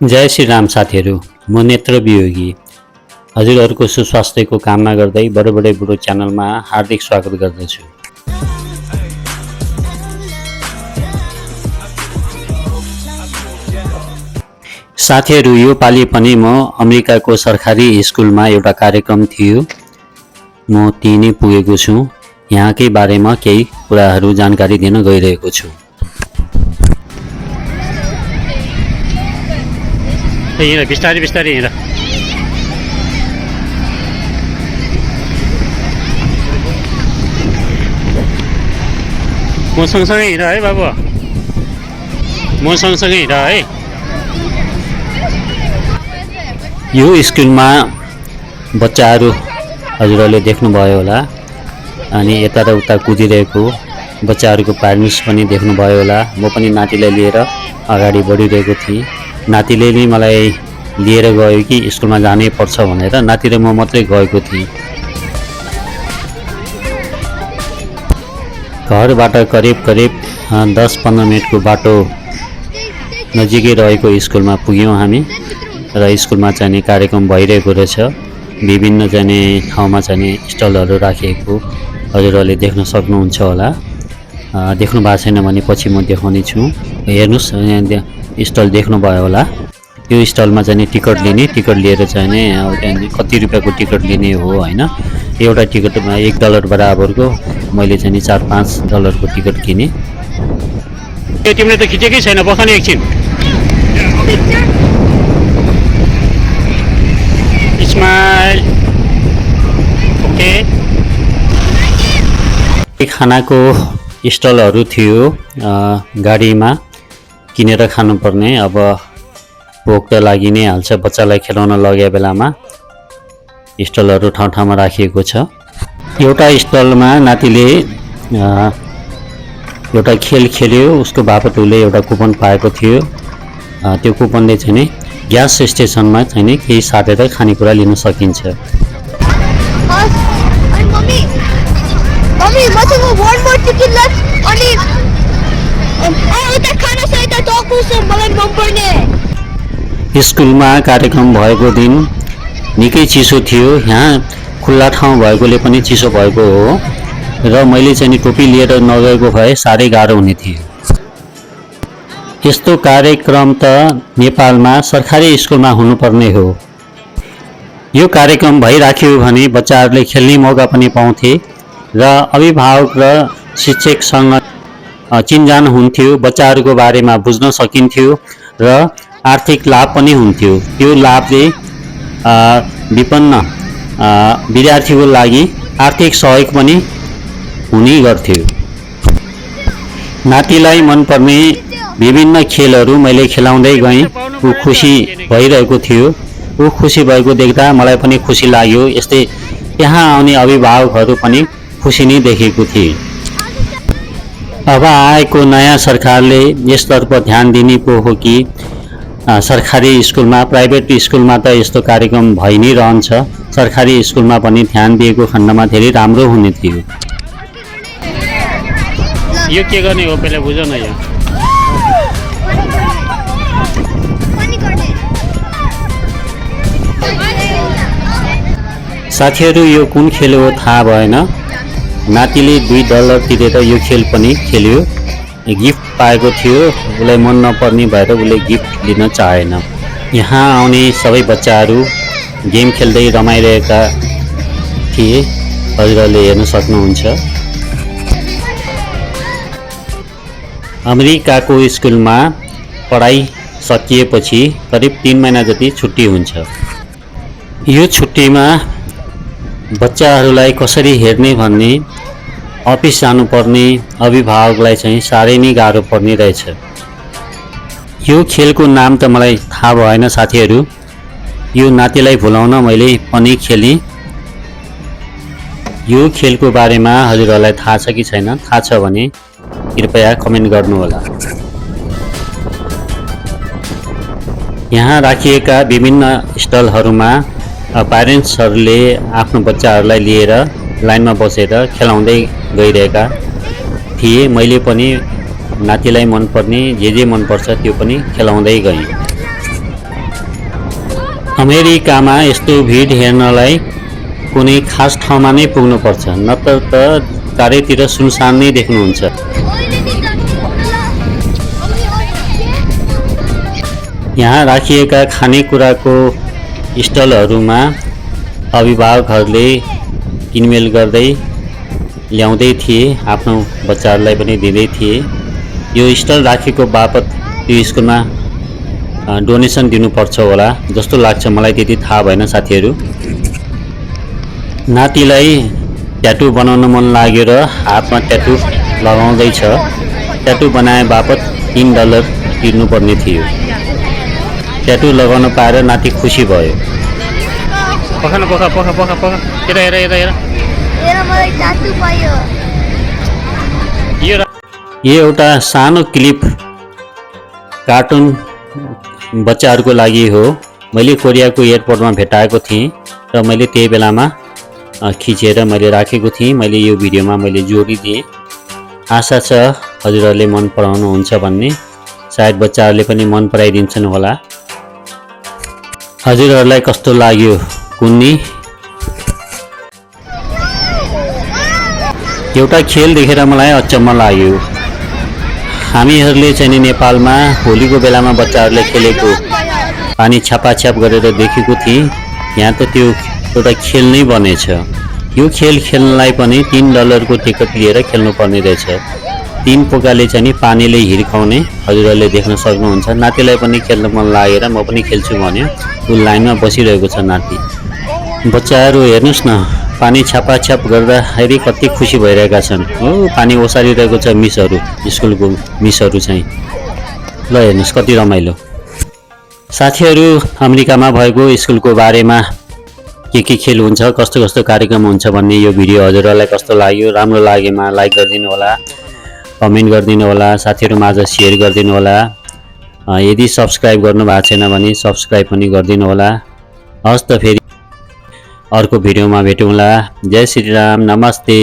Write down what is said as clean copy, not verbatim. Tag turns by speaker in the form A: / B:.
A: जय श्री राम साथीहरू, म नेत्र वियोगी हजुरहरूको सुस्वास्थ्यको कामना गर्दै बडे बुढो च्यानलमा हार्दिक स्वागत गर्दछु। साथीहरू, यो पालि पनि म अमेरिकाको सरकारी स्कुलमा एउटा कार्यक्रम थियो, म त्यही नै पुगेको छु। यहाँकै बारेमा केही कुराहरू जानकारी दिन गइरहेको छु। हिँड बिस्तारै बिस्तारै हिँड। म सँगसँगै हिँड है बाबु, म सँगसँगै हिँड है। यो स्कुलमा बच्चाहरू हजुरहरूले देख्नुभयो होला, अनि यता र उता कुदिरहेको बच्चाहरूको प्यारेन्ट्स पनि देख्नुभयो होला। म पनि नातिलाई लिएर अगाडि बढिरहेको थिएँ। नातिले नै मलाई लिएर गयो कि स्कुलमा जानै पर्छ भनेर नाति र म मात्रै गएको थिएँ। घरबाट करिब 10-15 मिनटको बाटो नजिकै रहेको स्कुलमा पुग्यौँ हामी, र स्कुलमा चाहिँ कार्यक्रम भइरहेको रहेछ। विभिन्न चाहिँ ठाउँमा चाहिँ स्टलहरू राखिएको हजुरहरूले देख्न सक्नुहुन्छ होला। देख्नु भएको छैन भने पछि म देखाउने छु। हेर्नुहोस्, स्टल देख्नुभयो होला। यो स्टलमा चाहिँ टिकट लिने, टिकट लिएर चाहिँ कति रुपियाँको टिकट लिने हो होइन। एउटा टिकटमा $1 बराबरको मैले चाहिँ $4-5 टिकट किने। तिमीले त खिचेकै छैन, बस्ने एकछिन। स्माइल। ओके। खानाको स्टलहरू थियो, गाडीमा किनेर खानुपर्ने। अब भोक त लागि नै हाल्छ, बच्चालाई खेलाउन लगे बेलामा स्टलहरू ठाउँ ठाउँमा राखिएको छ। एउटा स्टलमा नातिले एउटा खेल खेल्यो, उसको बापत उसले एउटा कुपन पाएको थियो। त्यो कुपनले चाहिँ ग्यास स्टेसनमा चाहिँ केही साटेर खानेकुरा लिन सकिन्छ। स्कुलमा कार्यक्रम भएको दिन निकै चिसो थियो। यहाँ खुल्ला ठाउँ भएकोले पनि चिसो भएको हो, र मैले चाहिँ टोपी लिएर नगएको भए साह्रै गाह्रो हुने थियो। यस्तो कार्यक्रम त नेपालमा सरकारी स्कुलमा हुनुपर्ने हो। यो कार्यक्रम भइराख्यो भने बच्चाहरूले खेल्ने मौका पनि पाउँथे, र अभिभावक र शिक्षकसँग चिनजान हुन्थ्यो, बच्चाहरूको बारेमा बुझ्न सकिन्थ्यो, र आर्थिक लाभ पनि हुन्थ्यो। त्यो लाभले विपन्न विद्यार्थीको लागि आर्थिक सहयोग पनि हुने गर्थ्यो। नातिलाई मनपर्ने विभिन्न खेलहरू मैले खेलाउँदै गएँ। ऊ खुसी भइरहेको थियो। ऊ खुसी भएको देख्दा मलाई पनि खुसी लाग्यो। यस्तै यहाँ आउने अभिभावकहरू पनि खुसी नै देखेको थिए। अब आएको नयाँ सरकारले यसतर्फ ध्यान दिने पो हो कि सरकारी स्कुलमा, प्राइभेट स्कुलमा त यस्तो कार्यक्रम भइ नै रहन्छ। सरकारी स्कुलमा पनि ध्यान दिएको खण्डमा धेरै राम्रो हुने थियो। यो के गर्ने हो पहिला बुझ न। यो साथीहरू, यो कुन खेल हो थाहा भएन। नातिले $2 तिरेर यो खेल पनि खेल्यो। गिफ्ट पाएको थियो, उसलाई मन नपर्ने भएर उसले गिफ्ट लिन चाहेन। यहाँ आउने सबै बच्चाहरू गेम खेल्दै रमाइरहेका थिए, हजुरहरूले हेर्न सक्नुहुन्छ। अमेरिकाको स्कुलमा पढाइ सकिएपछि करिब 3 महिना जति छुट्टी हुन्छ। यो छुट्टीमा बच्चाहरूलाई कसरी हेर्ने भन्ने अफिस जानुपर्ने अभिभावकलाई चाहिँ साह्रै नै गाह्रो पर्ने रहेछ। यो खेलको नाम त मलाई थाहा भएन साथीहरू। यो नातिलाई भुलाउन मैले पनि खेलेँ। यो खेलको बारेमा हजुरहरूलाई थाहा छ कि छैन? थाहा छ भने कृपया कमेन्ट गर्नुहोला। यहाँ राखिएका विभिन्न स्टलहरूमा प्यारेन्ट्सहरूले आफ्नो बच्चाहरूलाई लिएर लाइनमा बसेर खेलाउँदै गइरहेका थिए। मैले पनि नातिलाई मनपर्ने जे मनपर्छ त्यो पनि खेलाउँदै गएँ। अमेरिकामा यस्तो भिड हेर्नलाई कुनै खास ठाउँमा नै पुग्नुपर्छ, नत्र त चारैतिर सुनसान नै देख्नुहुन्छ। यहाँ राखिएका खानेकुराको स्टलहरूमा अभिभावकहरूले किनमेल गर्दै ल्याउँदै थिए, आफ्नो बच्चाहरूलाई पनि दिँदै थिए। यो स्टल राखेको बापत यो स्कुलमा डोनेसन दिनुपर्छ होला जस्तो लाग्छ, मलाई त्यति थाहा भएन साथीहरू। नातिलाई ट्याटु बनाउन मन लाग्यो र हातमा ट्याटु लगाउँदैछ। ट्याटु बनाए बापत $3 तिर्नुपर्ने थियो। ट्याटु लगाउन पाएर नाति खुसी भयो। यो एउटा सानो क्लिप कार्टुन बच्चाहरूको लागि हो। मैले कोरियाको एयरपोर्टमा भेटाएको थिएँ र मैले त्यही बेलामा खिचेर मैले राखेको थिएँ। मैले यो भिडियोमा मैले जोडिदिएँ। आशा छ हजुरहरूले मन पराउनुहुन्छ भन्ने, सायद बच्चाहरूले पनि मन पराइदिन्छन् होला। हजुरहरूलाई कस्तो लाग्यो कुन्नी? एउटा खेल देखेर मलाई अचम्म लाग्यो। हामीहरूले चाहिँ नेपालमा होलीको बेलामा बच्चाहरूले खेलेको पानी छापाछ्याप गरेर देखेको थिएँ। यहाँ त त्यो एउटा खेल नै बनेछ। यो खेल खेल्नलाई पनि $3 को टिकट लिएर खेल्नुपर्ने रहेछ। 3 पोकाले चाहिँ पानीले हिर्काउने हजुरहरूले देख्न सक्नुहुन्छ। नातिलाई पनि खेल्न मन लागेर म पनि खेल्छु भन्यो। ऊ लाइनमा बसिरहेको छ नाति। बच्चाहरू हेर्नुहोस् न, पानी छापाछ्याप गर्दाखेरि कति खुसी भइरहेका छन्। हो, पानी ओसारिरहेको छ मिसहरू, स्कुलको मिसहरू चाहिँ। ल हेर्नुहोस् कति रमाइलो। साथीहरू, अमेरिकामा भएको स्कुलको बारेमा के खेल हुन्छ, कस्तो कस्तो कार्यक्रम हुन्छ भन्ने यो भिडियो हजुरहरूलाई कस्तो लाग्यो? राम्रो लागेमा लाइक गरिदिनु होला, कमेन्ट गरिदिनु होला, साथीहरूमाझ सेयर गरिदिनु होला। यदि सब्सक्राइब गर्नु भएको छैन भने सब्सक्राइब पनि गरिदिनु होला। हस् त, फेरि अर्को भिडियोमा भेटौँला। जय श्री राम, नमस्ते।